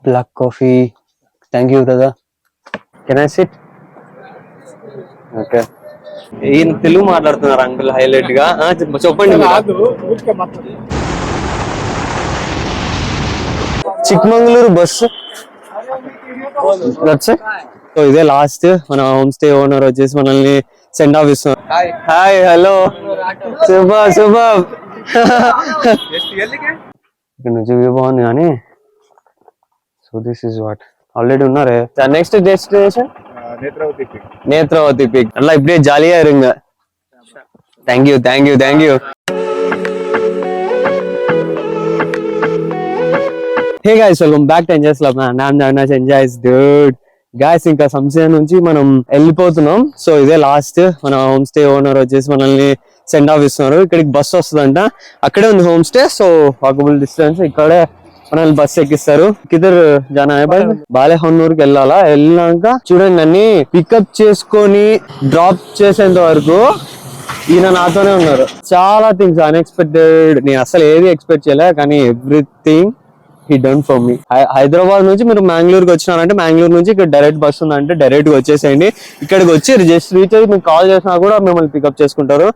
Black coffee. Thank you, brother. Can I sit? Okay. ఈయన తెలుగు మాట్లాడుతున్నారు uncle highlight గా చెప్పండి. చిక్మంగళూరు బస్సు. సో ఇదే లాస్ట్. మన హోమ్ స్టే ఓనర్ వచ్చేసి మనల్ని సెండ్ ఆఫ్ ఇస్తున్నారు. హాయ్ హలో శుభ ఇక్కడ నుంచి వ్యూ బాగుంది కానీ so this is what already ఉన్నారే. నెక్స్ట్ డెస్టినేషన్ నేత్రావతి పీక్ అట్లా ఇప్పుడే జాలీగా இருங்க. Thank you. Hey guys, welcome back to enjoys love. Enjoys dude. Guys ఇంకా సంశయం నుంచి మనం వెళ్ళిపోతున్నాం. సో ఇదే లాస్ట్. మన హోమ్ స్టే ఓనర్ వచ్చేసి మనల్ని సెండ్ ఆఫ్ ఇస్తున్నారు. ఇక్కడికి బస్ వస్తుందంట, అక్కడే ఉంది home stay. So walkable distance. ఇక్కడే మనల్ని బస్ ఎక్కిస్తారు. కిదర్ జానా బాలేహన్నూరుకి వెళ్ళాలా. వెళ్ళినాక చూడండి నన్ను పికప్ చేసుకొని డ్రాప్ చేసేంత వరకు ఈయన నాతోనే ఉన్నారు. చాలా థింగ్స్ అన్ఎక్స్పెక్టెడ్. నేను అసలు ఏది ఎక్స్పెక్ట్ చేయలే, కానీ everything he done for me. Hyderabad నుంచి మీరు మ్యాంగ్లూరుకి వచ్చినారంటే మ్యాంగ్లూరు నుంచి ఇక్కడ డైరెక్ట్ బస్ ఉందంటే డైరెక్ట్ గా వచ్చేసేయండి. ఇక్కడికి వచ్చి జస్ట్ రీచ్ అయ్యి మీకు కాల్ చేసినా కూడా మిమ్మల్ని పికప్ చేసుకుంటారు.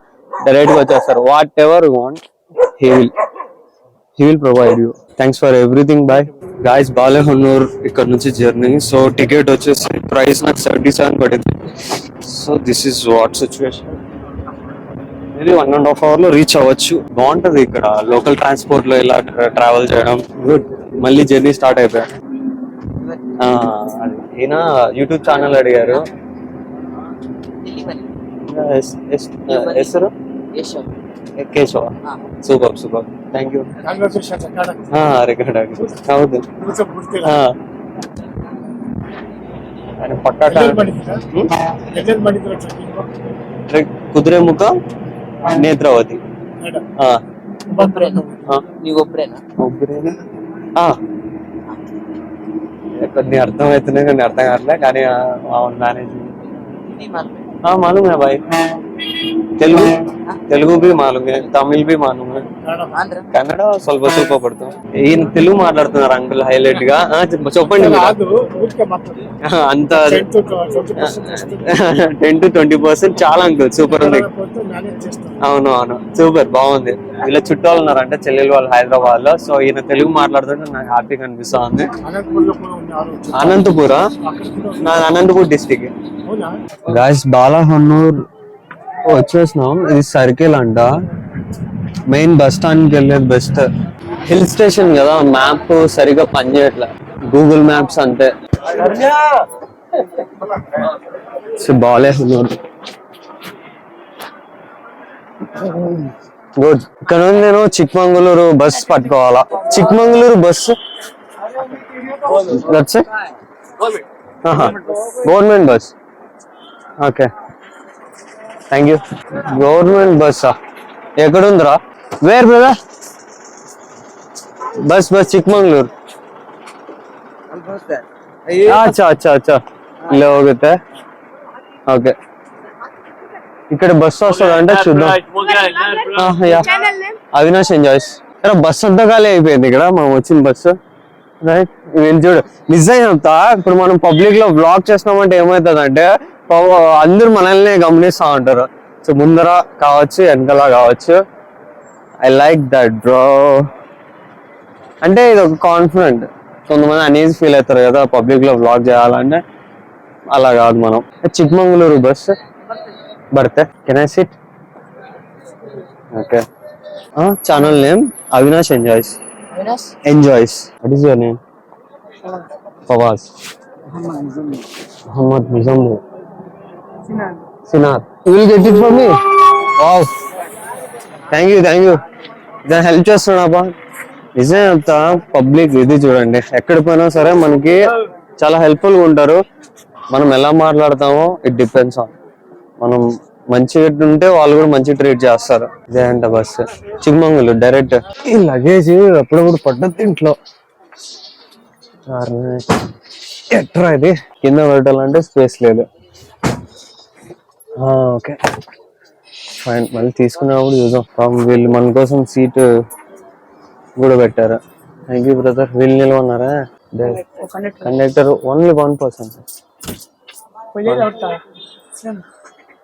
డైరెక్ట్ గా వచ్చేస్తారు. What ever want he will provide you. Thanks for everything. Bye guys. బాలేహన్నూర్ ఇక్కడ నుంచి జర్నీ. సో టికెట్ వచ్చేసి ప్రైస్ నాకు 77 పడింది. So this is what situation. ఇది 1.5 hour లో రీచ్ అవ్వచ్చు. బాగుంటది ఇక్కడ లోకల్ ట్రాన్స్పోర్ట్ లో ఇలా ట్రావెల్ చేయడం. గుడ్. మళ్ళీ జర్నీ స్టార్ట్ అయిపోయా. ఈయన యూట్యూబ్ ఛానల్ అడిగారు. ఎసరు Keshava. Super thank you. Record ಹೌದು. ಪಕ್ಕ ಕುದುರೆಮುಖ ನೇತ್ರಾವತಿ. కొన్ని అర్థమవుతున్నాయి, కొన్ని అర్థం కావట్లే, కానీ మేనేజ్ मालूम है भाई. తెలుగు भी मालूम है, తమిళ్ भी मालूम है, కన్నడ ಸ್ವಲ್ಪ పడుతుంది. ఈయన తెలుగు మాట్లాడుతున్నారు అంకుల్ హైలైట్ గా. చెప్పండి. అంత 10 to 20% చాలా అంకుల్. సూపర్ ఉంది. అవును సూపర్ బాగుంది. ఇలా చుట్టాలు ఉన్నారంటే చెల్లెలు వాళ్ళు హైదరాబాద్ లో. సో ఈయన తెలుగు మాట్లాడుతుంటే నాకు హ్యాపీగా అనిపిస్తుంది. అనంతపురా? నాది అనంతపూర్ డిస్టిక్. గాయస్ బాలేహన్నూర్ వచ్చేసినాం. ఇది సర్కిల్ అంట. మెయిన్ బస్ స్టాండ్ కి వెళ్ళేది బెస్ట్. హిల్ స్టేషన్ కదా, మ్యాప్ సరిగా పనిచేయట్లే. గూగుల్ మ్యాప్స్ అంతే. బాలేహన్నూర్ గుడ్. ఇక్కడ నుండి నేను చిక్మంగళూరు బస్ పట్టుకోవాలా. Chikmagalur bus government bus. Okay thank you. Government బస్సా? ఎక్కడుందిరా? Where brother? బస్ చిక్మంగళూరు. అచ్చా ఇలా ಹೋಗುತ್ತೆ. ఓకే ఇక్కడ బస్సు వస్తుంది అంటే చూద్దాం. అవినాష్ ఎంజాయ్స్. బస్సు అంతా ఖాళీ అయిపోయింది ఇక్కడ మనం వచ్చిన బస్సు. రైట్ వీళ్ళు చూడు. నిజం చెప్తా, ఇప్పుడు మనం పబ్లిక్ లో బ్లాగ్ చేస్తున్నామంటే ఏమవుతుంది అంటే అందరూ మనల్ని గమనిస్తా ఉంటారు. సో ముందర కావచ్చు, వెనకాల కావచ్చు. I like that bro. అంటే ఇది ఒక కాన్ఫిడెంట్. కొంతమంది అనేసి ఫీల్ అవుతారు కదా పబ్లిక్ లో బ్లాగ్ చేయాలంటే. అలా కాదు మనం. చిక్మంగళూరు బస్ బర్తే. Can I sit? Okay. Channel name Avinash enjoys. Enjoys. What is your name? Fawaz. Mohammad Muzammil. Sinar. You will get it for me? Wow. Thank you. దాన్ని హెల్ప్ చేస్తున్నావా? నిజం చెప్తా, పబ్లిక్ ఇది చూడండి. ఎక్కడ పోయినా సరే మనకి చాలా హెల్ప్ఫుల్ గా ఉంటారు. మనం ఎలా మాట్లాడతామో ఇట్ డిపెండ్స్ ఆన్. మనం మంచిగా ఉంటే వాళ్ళు కూడా మంచిగా ట్రీట్ చేస్తారు. ఇదే అంట బస్ చిక్మంగళూరు డైరెక్ట్. ఈ లగేజ్ అప్పుడప్పుడు పడ్డది ఇంట్లో. ఎట్రా ఇది కింద పెట్టాలంటే స్పేస్ లేదు. Okay fine. మళ్ళీ తీసుకున్నప్పుడు చూద్దాం. వీళ్ళు మన కోసం సీట్ కూడా పెట్టారు. Thank you brother. వీళ్ళు నిలవన్నారా? Conductor only 1%.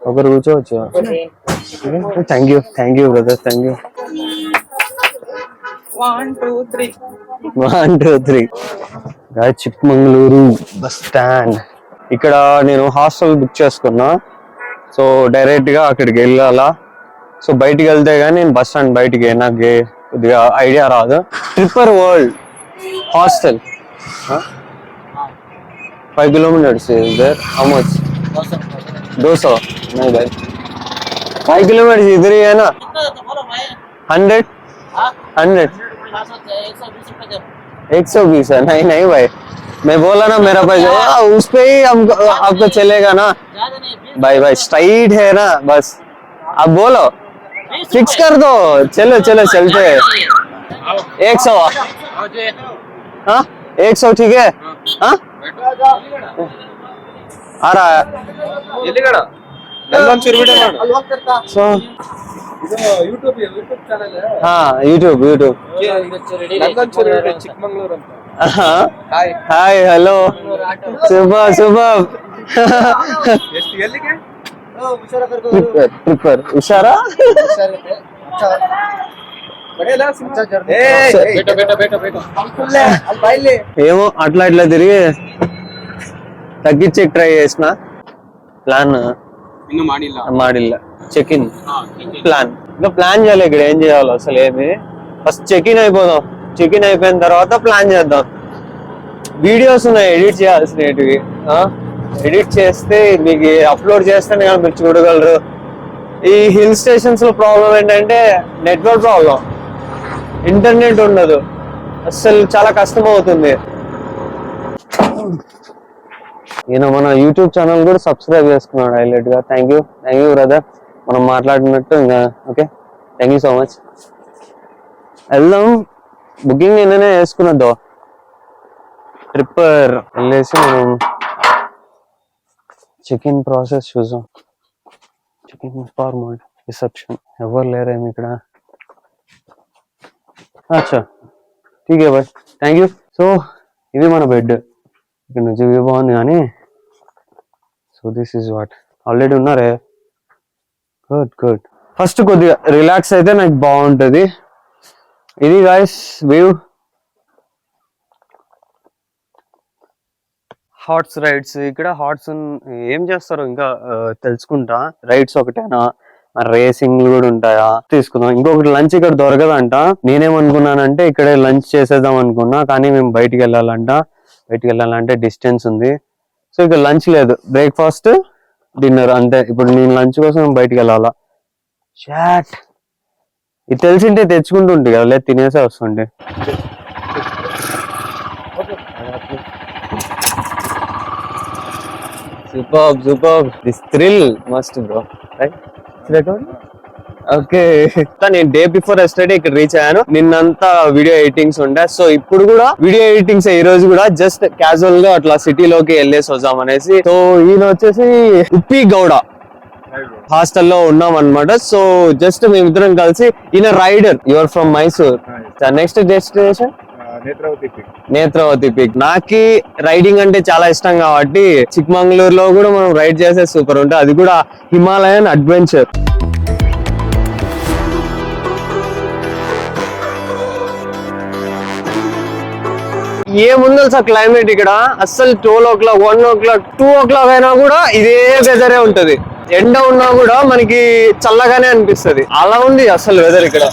ఒకరు కూర్చోవచ్చు. Thank you brother, thank you. 1 2 3 1 2 3 Chikmagalur bus stand. ఇక్కడ నేను హాస్టల్ బుక్ చేసుకున్నా, సో డైరెక్ట్ గా అక్కడికి వెళ్ళాలా. సో బయటికి వెళ్తే గానీ నేను బస్ స్టాండ్ బయటికి నాకు కొద్దిగా ఐడియా రాదు. Tripper world hostel 5 kilometers is there. How much? 200. नहीं भाई 5 kilometers इधर ही है ना. 100 120 है. नहीं नहीं भाई, मैं बोला ना मेरा पैसा उस पे ही हमको आपको चलेगा ना भाई. भाई स्ट्राइट है ना, बस आप बोलो फिक्स कर दो. चलो चलो चलते हैं. 100. हाँ 100 ठीक है. हाँ आ रहा है. So YouTube channel YouTube Chikmagalur ಅಂತ. ಹಾಯ್ ಹಲೋ ಶುಭ ಎಷ್ಟು ಎಲ್ಲಿಗೆ ಟ್ರಿಪ್ಪರ್ ಹುಷಾರಾ. ఏమో అట్లా ఇట్లా తిరిగి తగ్గించే ట్రై చేసిన. ప్లాన్ ಇನ್ನು ಮಾಡಿಲ್ಲ. చెక్ ఇన్ ప్లాన్ ఇంకా ప్లాన్ చేయాలి. ఇక్కడ ఏం చేయాలో అసలు ఏమి, ఫస్ట్ చెక్ ఇన్ అయిపోదాం. చెక్ ఇన్ అయిపోయిన తర్వాత ప్లాన్ చేద్దాం. వీడియోస్ ఉన్నాయి ఎడిట్ చేయాల్సినవి. ఎడిట్ చేస్తే మీకు అప్లోడ్ చేస్తేనే కానీ మీరు చూడగలరు. ఈ హిల్ స్టేషన్స్ లో ప్రాబ్లం ఏంటంటే నెట్వర్క్ ప్రాబ్లం, ఇంటర్నెట్ ఉండదు, అసలు చాలా కష్టం అవుతుంది. ఈయన మన యూట్యూబ్ ఛానల్ కూడా సబ్స్క్రైబ్ చేసుకున్నాడు హైలైట్ గా. Thank you brother. మనం మాట్లాడినట్టు ఇంకా okay, thank you so much. వెళ్దాం. బుకింగ్ నిన్ననే వేసుకున్నదో ట్రిప్పర్ వెళ్ళేసి మనం చెక్ ఇన్ ప్రాసెస్ చూసాం. చెక్ ఇన్ ఫార్మాట్ రిసెప్షన్ ఎవరు లేరేమి ఇక్కడ. అచ్చా ఠీకే బాయ్, థ్యాంక్ యూ. సో ఇది మన బెడ్. ఇక్కడ నుంచి వ్యూ బాగుంది కానీ. So this is what already ఉన్నారే. గుడ్. ఫస్ట్ కొద్దిగా రిలాక్స్ అయితే నాకు బాగుంటది. ఇది గైస్ వ్యూ. Horse rides. ఇక్కడ హార్స్ ఏం చేస్తారు ఇంకా తెలుసుకుంటా. రైడ్స్ ఒకటేనా, రేసింగ్ కూడా ఉంటాయా తీసుకుందాం. ఇంకొకటి లంచ్ ఇక్కడ దొరకదంట. నేనేమనుకున్నానంటే ఇక్కడే లంచ్ చేసేద్దాం అనుకున్నా, కానీ మేము బయటికి వెళ్ళాలంటే డిస్టెన్స్ ఉంది. సో ఇక్కడ లంచ్ లేదు, బ్రేక్ఫాస్ట్ డిన్నర్ అంతే. ఇప్పుడు నేను లంచ్ కోసం బయటికి వెళ్ళాలా. చాట్ ఇది తెలిసింటే తెచ్చుకుంటుంటే కదా, లేదు తినేసే వస్తుండే. Super this thrill must bro, right? Okay, నేను డే బిఫోర్ ఎస్టర్డే ఇక్కడ రీచ్ అయ్యాను. నిన్నంతా వీడియో ఎడిటింగ్స్ ఉండే. సో ఇప్పుడు కూడా వీడియో ఎడిటింగ్స్ ఈ రోజు కూడా జస్ట్ క్యాజువల్ గా అట్లా సిటీలోకి వెళ్ళేసి వద్దాం అనేసి. సో ఈయన వచ్చేసి ఉప్పి గౌడ హాస్టల్లో ఉన్నాం అనమాట. సో జస్ట్ మేమిద్దరం కలిసి, ఈయన rider, your from Mysore. Next destination Netravati peak. నాకి రైడింగ్ అంటే చాలా ఇష్టం కాబట్టి చిక్మంగళూరులో కూడా మనం రైడ్ చేసే సూపర్ ఉంటుంది. అది కూడా హిమాలయన్ అడ్వెంచర్. ఏముంది సార్ క్లైమేట్ ఇక్కడ అస్సలు 12 o'clock 1 o'clock 2 o'clock అయినా కూడా ఇదే వెదరే ఉంటది. ఎండ ఉన్నా కూడా మనకి చల్లగానే అనిపిస్తుంది. అలా ఉంది అసలు వెదర్ ఇక్కడ.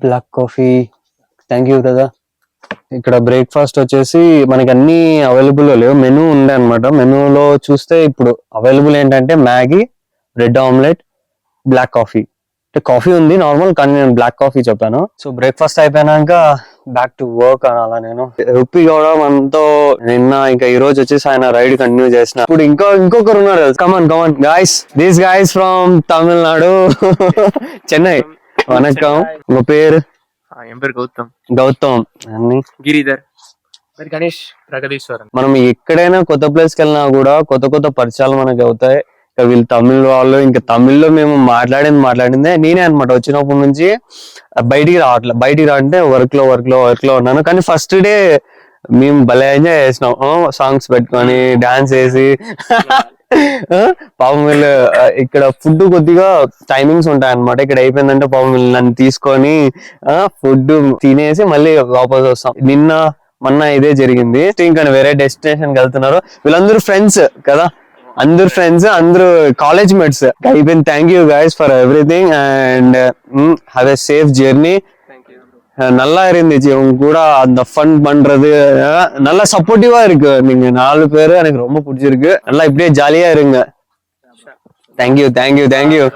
Black coffee. Thank you, brother. ఇక్కడ బ్రేక్ఫాస్ట్ వచ్చేసి మనకి అన్ని అవైలబుల్ లేవు, మెనూ ఉంది అనమాట. మెనూలో చూస్తే ఇప్పుడు అవైలబుల్ ఏంటంటే Maggi, bread omelette, black coffee. అంటే కాఫీ ఉంది నార్మల్, కానీ నేను బ్లాక్ కాఫీ చెప్పాను. సో బ్రేక్ఫాస్ట్ అయిపోయినాక బ్యాక్ టు వర్క్ అనాలా నేను. ఉప్పి కూడా మనతో నిన్న ఇంకా ఈ రోజు వచ్చేసి ఆయన రైడ్ కంటిన్యూ చేసిన. ఇప్పుడు ఇంకొకరు ఉన్నారు, come on guys, these guys from Tamil Nadu, Chennai. వనక్కం. ఉங்க పేరు? என் பேர் கௌதம். గౌతమ్ అన్ని. గిరిధర్. పేరు గణేష్ ప్రగదీశ్వరన్. మనం ఎక్కడైనా కొత్త ప్లేస్ కి వెళ్ళినా కూడా కొత్త పరిచయాలు మనకి అవుతాయి. ఇంకా వీళ్ళు తమిళ వాళ్ళు, ఇంకా తమిళ్లో మేము మాట్లాడిందే నేనే అనమాట. వచ్చినప్పటి నుంచి బయటికి రావంటే వర్క్ లో ఉన్నాను. కానీ ఫస్ట్ డే మేము భలే ఎంజాయ్ చేసినాం, సాంగ్స్ పెట్టుకొని డాన్స్ వేసి. పాపం వీళ్ళు ఇక్కడ ఫుడ్ కొద్దిగా టైమింగ్స్ ఉంటాయి అనమాట. ఇక్కడ అయిపోయిందంటే పాపం వీళ్ళు నన్ను తీసుకొని ఫుడ్ తినేసి మళ్ళీ వాపస్ వస్తాం. మొన్న ఇదే జరిగింది. ఇంకా వేరే డెస్టినేషన్ కి వెళ్తున్నారు. వీళ్ళందరూ ఫ్రెండ్స్ కదా, అందరు ఫ్రెండ్స్, అందరూ కాలేజ్ మేట్స్ అయిపోయింది. Thank you guys for everything and have a safe journey. நல்லா இருந்துச்சு உங்க கூட அந்த ஃபன் பண்றது, நல்லா சப்போர்ட்டிவா இருக்கு. நீங்க 4 பேரு எனக்கு ரொம்ப பிடிச்சிருக்கு. நல்லா இப்படியே ஜாலியா இருங்க. தேங்க்யூ.